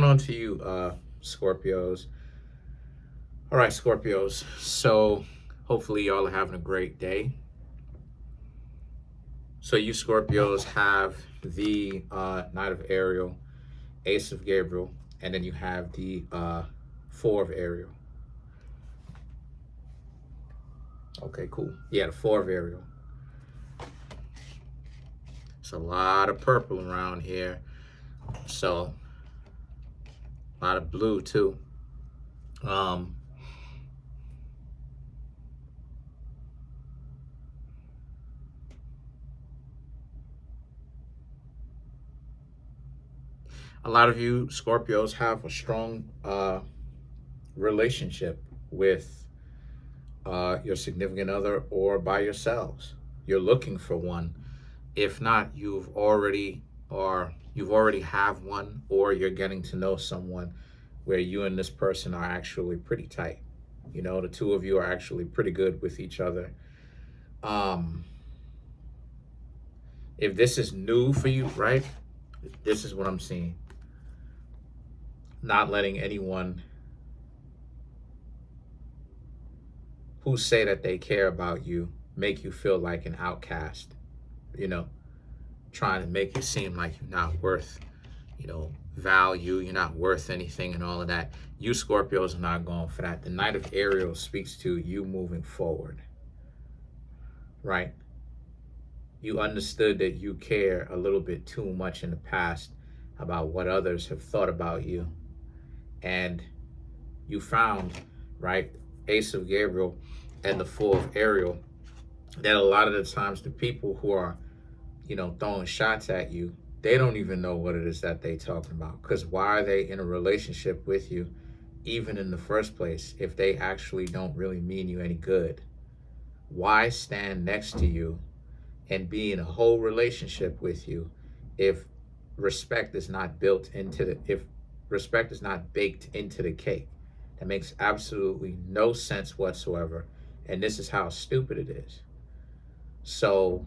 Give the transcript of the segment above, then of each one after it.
on to you, Scorpios? All right, Scorpios. So hopefully y'all are having a great day. So you Scorpios have the Knight of Ariel, Ace of Gabriel, and then you have the Four of Ariel. Okay, cool. Yeah, the Four of Ariel. It's a lot of purple around here. So a lot of blue too. A lot of you Scorpios have a strong relationship with your significant other or by yourselves. You're looking for one. If not, you've already have one, or you're getting to know someone where you and this person are actually pretty tight. You know, the two of you are actually pretty good with each other. If this is new for you, right? This is what I'm seeing. Not letting anyone who say that they care about you make you feel like an outcast, you know, trying to make you seem like you're not worth, value, you're not worth anything and all of that. You Scorpios are not going for that. The Knight of Ariel speaks to you moving forward, right? You understood that you care a little bit too much in the past about what others have thought about you. And you found, right, Ace of Gabriel and the Four of Ariel, that a lot of the times the people who are, throwing shots at you, they don't even know what it is that they talking about. Because why are they in a relationship with you, even in the first place, if they actually don't really mean you any good? Why stand next to you and be in a whole relationship with you if respect is not if respect is not baked into the cake? That makes absolutely no sense whatsoever. And this is how stupid it is. So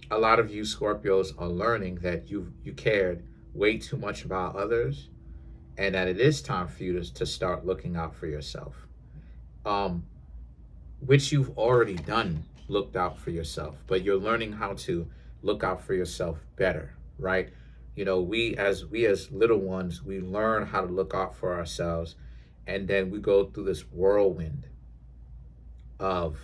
a lot of you Scorpios are learning that you cared way too much about others, and that it is time for you to start looking out for yourself. Which you've already done, looked out for yourself, but you're learning how to look out for yourself better, right? We as little ones, we learn how to look out for ourselves, and then we go through this whirlwind of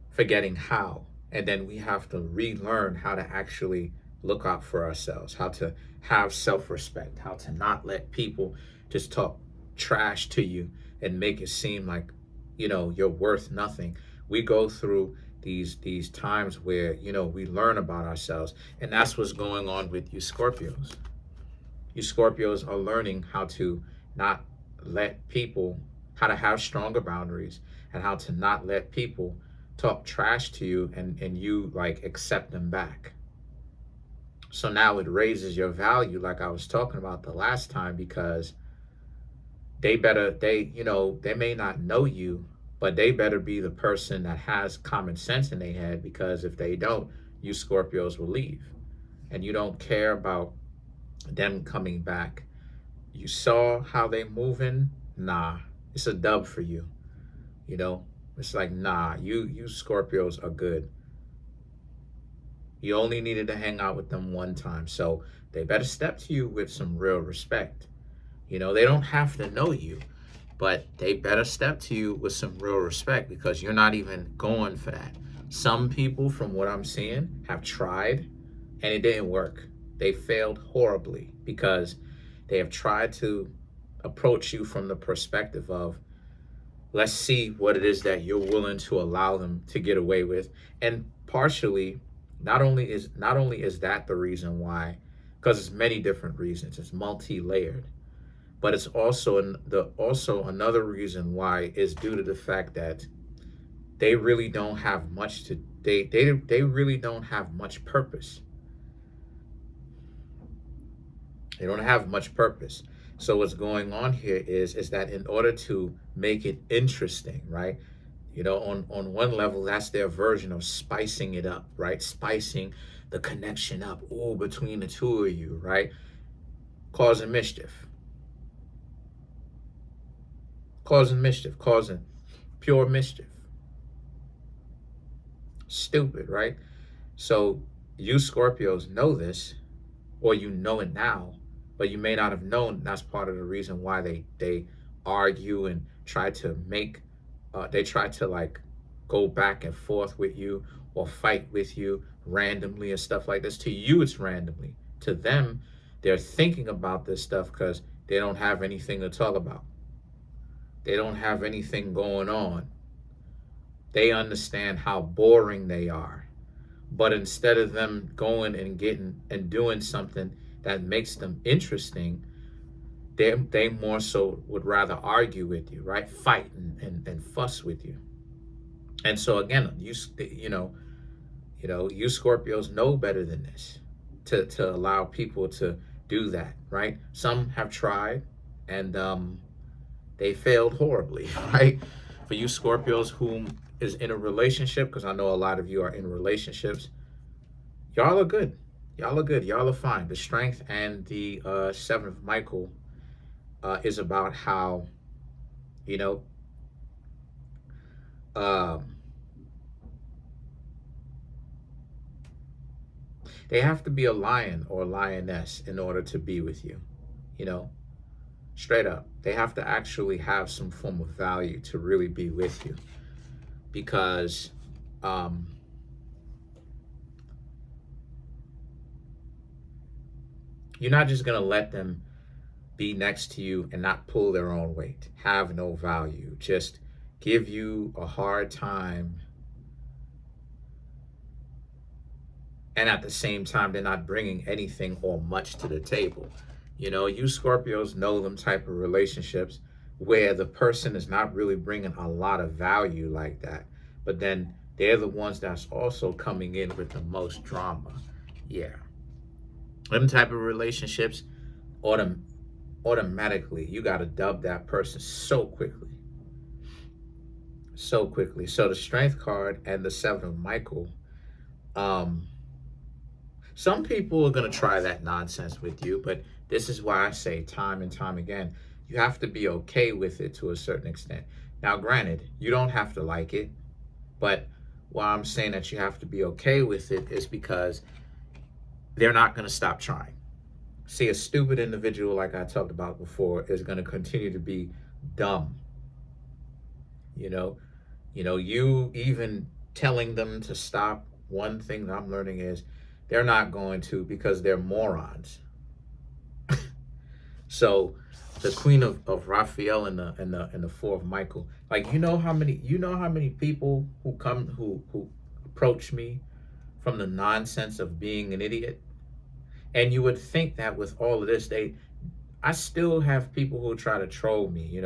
forgetting how, and then we have to relearn how to actually look out for ourselves, how to have self-respect, how to not let people just talk trash to you and make it seem like you're worth nothing. We go through these times where we learn about ourselves, and that's what's going on with you Scorpios. You Scorpios are learning how to not let people, how to have stronger boundaries, and how to not let people talk trash to you and you like accept them back. So now it raises your value, like I was talking about the last time, because they may not know you, but they better be the person that has common sense in their head, because if they don't, you Scorpios will leave. And you don't care about them coming back. You saw how they moving? Nah, it's a dub for you. It's like, nah, you Scorpios are good. You only needed to hang out with them one time. So they better step to you with some real respect. They don't have to know you, but they better step to you with some real respect, because you're not even going for that. Some people, from what I'm seeing, have tried and it didn't work. They failed horribly because they have tried to approach you from the perspective of, let's see what it is that you're willing to allow them to get away with. And partially, not only is that the reason why, because it's many different reasons, it's multi-layered, but it's also another reason why is due to the fact that they really don't have much to they really don't have much purpose. They don't have much purpose. So what's going on here is that in order to make it interesting, right? On one level, that's their version of spicing it up, right? Spicing the connection up, oh, between the two of you, right? Causing mischief, causing pure mischief. Stupid, right? So you Scorpios know this, or you know it now, but you may not have known. That's part of the reason why they argue and try to make they try to like go back and forth with you or fight with you randomly and stuff like this. To you it's randomly, to them they're thinking about this stuff because they don't have anything to talk about. They don't have anything going on. They understand how boring they are, but instead of them going and getting and doing something that makes them interesting, they more so would rather argue with you, right? Fight and fuss with you. And so again, you Scorpios know better than this, to allow people to do that, right? Some have tried, and they failed horribly, right? For you Scorpios whom is in a relationship, because I know a lot of you are in relationships, y'all are good. Y'all are good. Y'all are fine. The strength and the seventh Michael is about how, you know, um, they have to be a lion or a lioness in order to be with you. You know, straight up. They have to actually have some form of value to really be with you, because um, you're not just going to let them be next to you and not pull their own weight, have no value, just give you a hard time, and at the same time they're not bringing anything or much to the table. You know, you Scorpios know them type of relationships where the person is not really bringing a lot of value like that, but then they're the ones that's also coming in with the most drama. Yeah, them type of relationships, automatically you got to dub that person so quickly, so quickly. So the strength card and the seven of Michael, um some people are going to try that nonsense with you, but this is why I say time and time again, you have to be okay with it to a certain extent. Now, granted, you don't have to like it, but why I'm saying that you have to be okay with it is because they're not going to stop trying. See, a stupid individual, like I talked about before, is going to continue to be dumb. You know, you even telling them to stop. One thing that I'm learning is they're not going to, because they're morons. So the Queen of Raphael and the Four of Michael, like you know how many people who approach me from the nonsense of being an idiot. And you would think that with all of this, I still have people who try to troll me,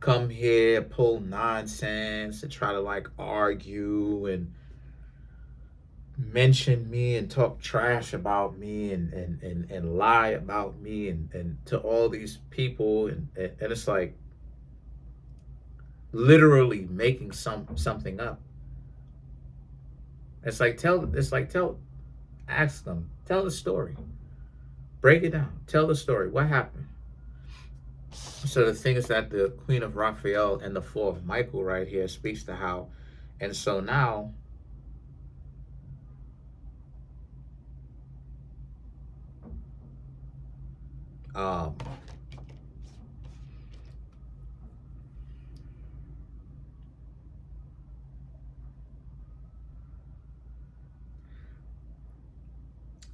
come here, pull nonsense, and try to like argue and mention me and talk trash about me and lie about me and to all these people, and it's like literally making something up. It's like ask them, tell the story, break it down, tell the story, what happened. So the thing is that the Queen of Raphael and the Four of Michael right here speaks to how, and so now um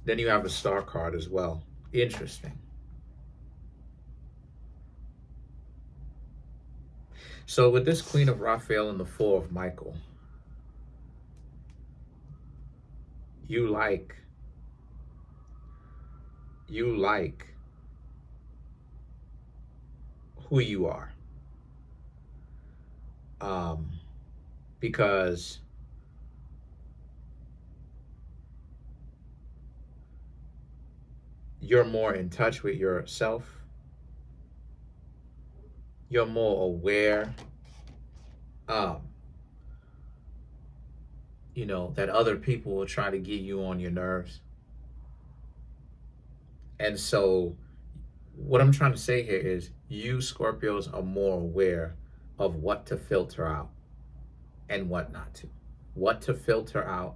then you have a star card as well. Interesting. So with this Queen of Raphael and the Four of Michael, you like you like who you are, um, because you're more in touch with yourself. You're more aware. Um, that other people will try to get you on your nerves. And so what I'm trying to say here is you Scorpios are more aware of what to filter out and what not to. What to filter out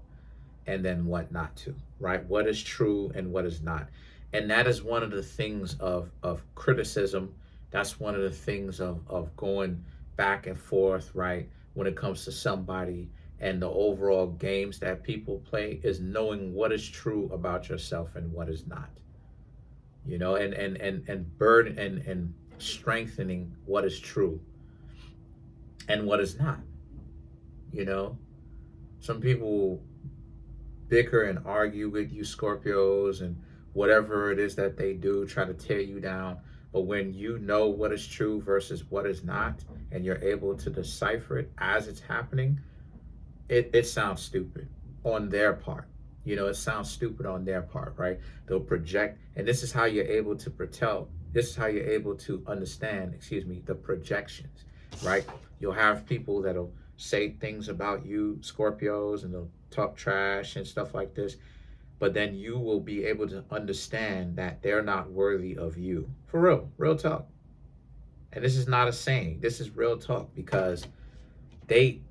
and then what not to, right? What is true and what is not. And that is one of the things of criticism. That's one of the things of going back and forth, right? When it comes to somebody and the overall games that people play is knowing what is true about yourself and what is not. And burden and strengthening what is true and what is not. You know, some people bicker and argue with you Scorpios and whatever it is that they do, try to tear you down. But when you know what is true versus what is not, and you're able to decipher it as it's happening, it sounds stupid on their part. It sounds stupid on their part, right? They'll project, and this is how you're able to pretell. This is how you're able to understand, the projections, right? You'll have people that'll say things about you, Scorpios, and they'll talk trash and stuff like this. But then you will be able to understand that they're not worthy of you. For real talk. And this is not a saying. This is real talk because they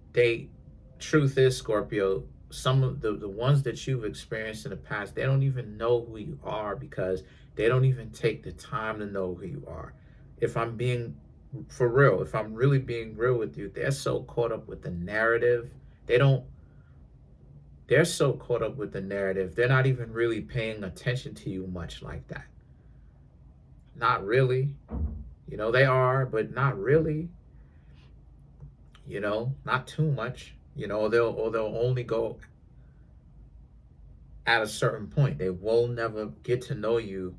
truth is, Scorpio, some of the ones that you've experienced in the past, they don't even know who you are because they don't even take the time to know who you are. If I'm being for real, if I'm really being real with you, they're so caught up with the narrative. They're so caught up with the narrative. They're not even really paying attention to you much like that. Not really. They are, but not really. Not too much. They'll only go at a certain point. They will never get to know you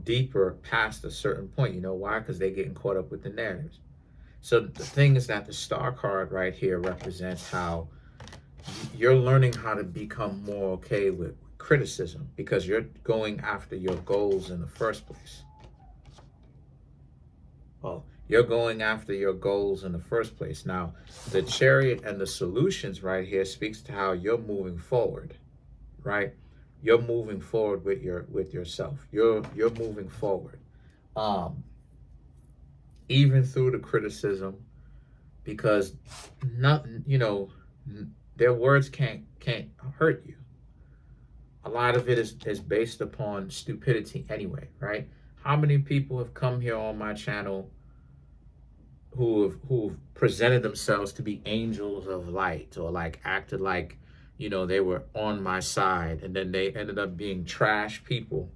deeper past a certain point. You know why? Because they're getting caught up with the narratives. So the thing is that the star card right here represents how you're learning how to become more okay with criticism because you're going after your goals in the first place. Well, you're going after your goals in the first place. Now, the chariot and the solutions right here speaks to how you're moving forward, right? You're moving forward with yourself. You're moving forward. Even through the criticism, because their words can't hurt you. A lot of it is based upon stupidity anyway, right? How many people have come here on my channel who've presented themselves to be angels of light or like acted like they were on my side, and then they ended up being trash people,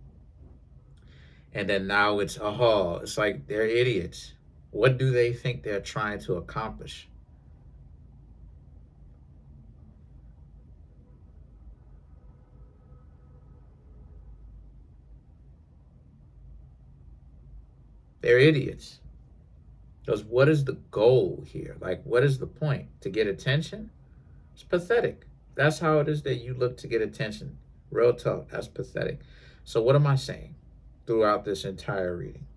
and then now it's like they're idiots. What do they think they're trying to accomplish? They're idiots. Because what is the goal here? Like, what is the point? To get attention? It's pathetic. That's how it is that you look to get attention. Real talk. That's pathetic. So what am I saying throughout this entire reading?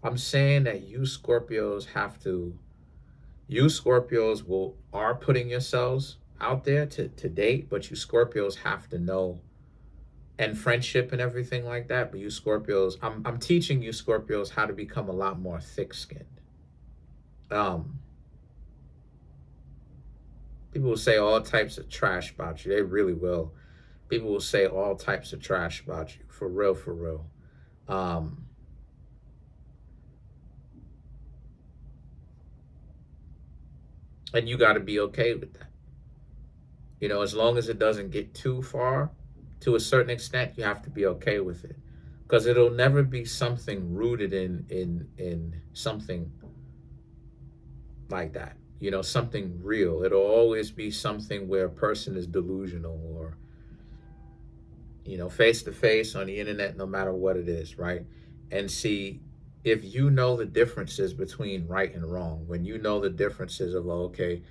I'm saying that you Scorpios are putting yourselves out there to date, but you Scorpios have to know, and friendship and everything like that. But you Scorpios, I'm teaching you Scorpios how to become a lot more thick-skinned. People will say all types of trash about you. They really will. People will say all types of trash about you. For real, for real. And you got to be okay with that. As long as it doesn't get too far, to a certain extent, you have to be okay with it. Because it'll never be something rooted in something like that. Something real. It'll always be something where a person is delusional or, face to face on the internet, no matter what it is, right? And see, if you know the differences between right and wrong, when you know the differences of, okay,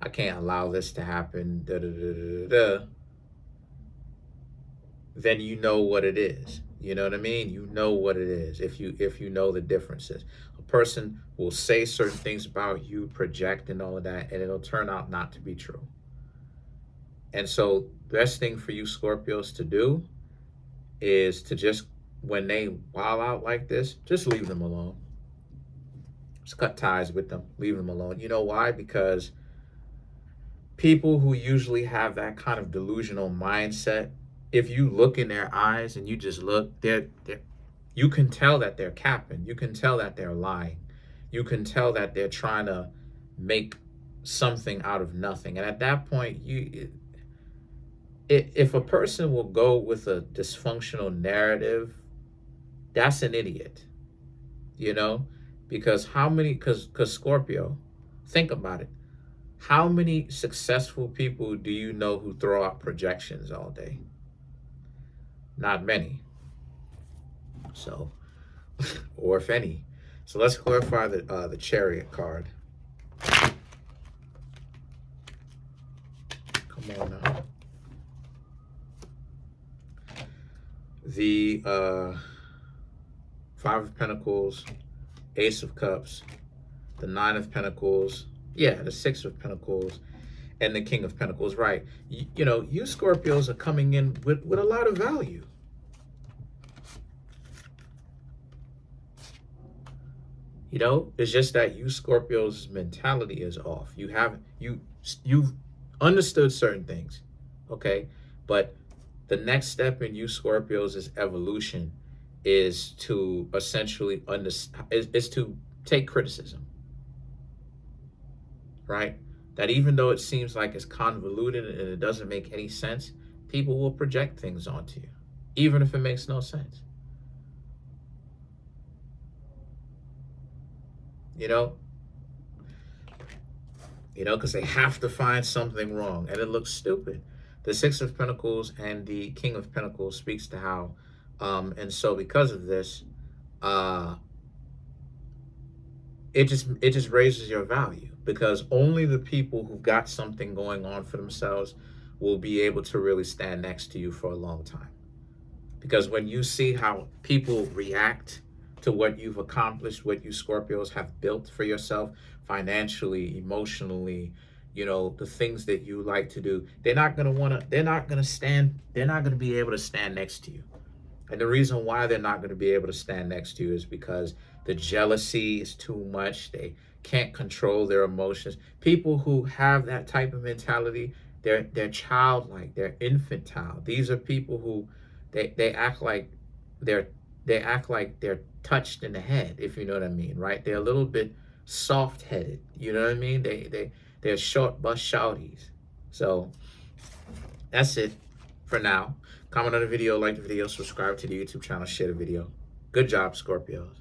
I can't allow this to happen, then you know what it is. You know what I mean? You know what it is if you know the differences. A person will say certain things about you, project and all of that, and it'll turn out not to be true. And so best thing for you Scorpios to do is to just, when they wild out like this, just leave them alone. Just cut ties with them. Leave them alone. You know why? Because people who usually have that kind of delusional mindset, if you look in their eyes and you just look, they're you can tell that they're capping. You can tell that they're lying. You can tell that they're trying to make something out of nothing. And at that point, if a person will go with a dysfunctional narrative, that's an idiot, you know? Because how many, because Scorpio, think about it. How many successful people do you know who throw out projections all day? Not many. So, or if any. So let's clarify the Chariot card. Come on now. The Five of Pentacles, Ace of Cups, the Nine of Pentacles, yeah, the Six of Pentacles, and the King of Pentacles, right? You know, you Scorpios are coming in with a lot of value. You know, it's just that you Scorpios' mentality is off. You've understood certain things, okay? But the next step in you Scorpios' evolution is to essentially is to take criticism, right? That even though it seems like it's convoluted and it doesn't make any sense, people will project things onto you, even if it makes no sense. You know, because they have to find something wrong and it looks stupid. The Six of Pentacles and the King of Pentacles speaks to how, and so because of this, it just raises your value, because only the people who got something going on for themselves will be able to really stand next to you for a long time. Because when you see how people react to what you've accomplished, what you Scorpios have built for yourself financially, emotionally, you know, the things that you like to do, they're not going to be able to stand next to you. And the reason why they're not going to be able to stand next to you is because the jealousy is too much. They can't control their emotions. People who have that type of mentality, they're childlike, they're infantile. These are people who they act like they're touched in the head, if you know what I mean, right? They're a little bit soft-headed, you know what I mean? They're short bus shouties. So that's it for now. Comment on the video, like the video, subscribe to the YouTube channel, share the video. Good job, Scorpios.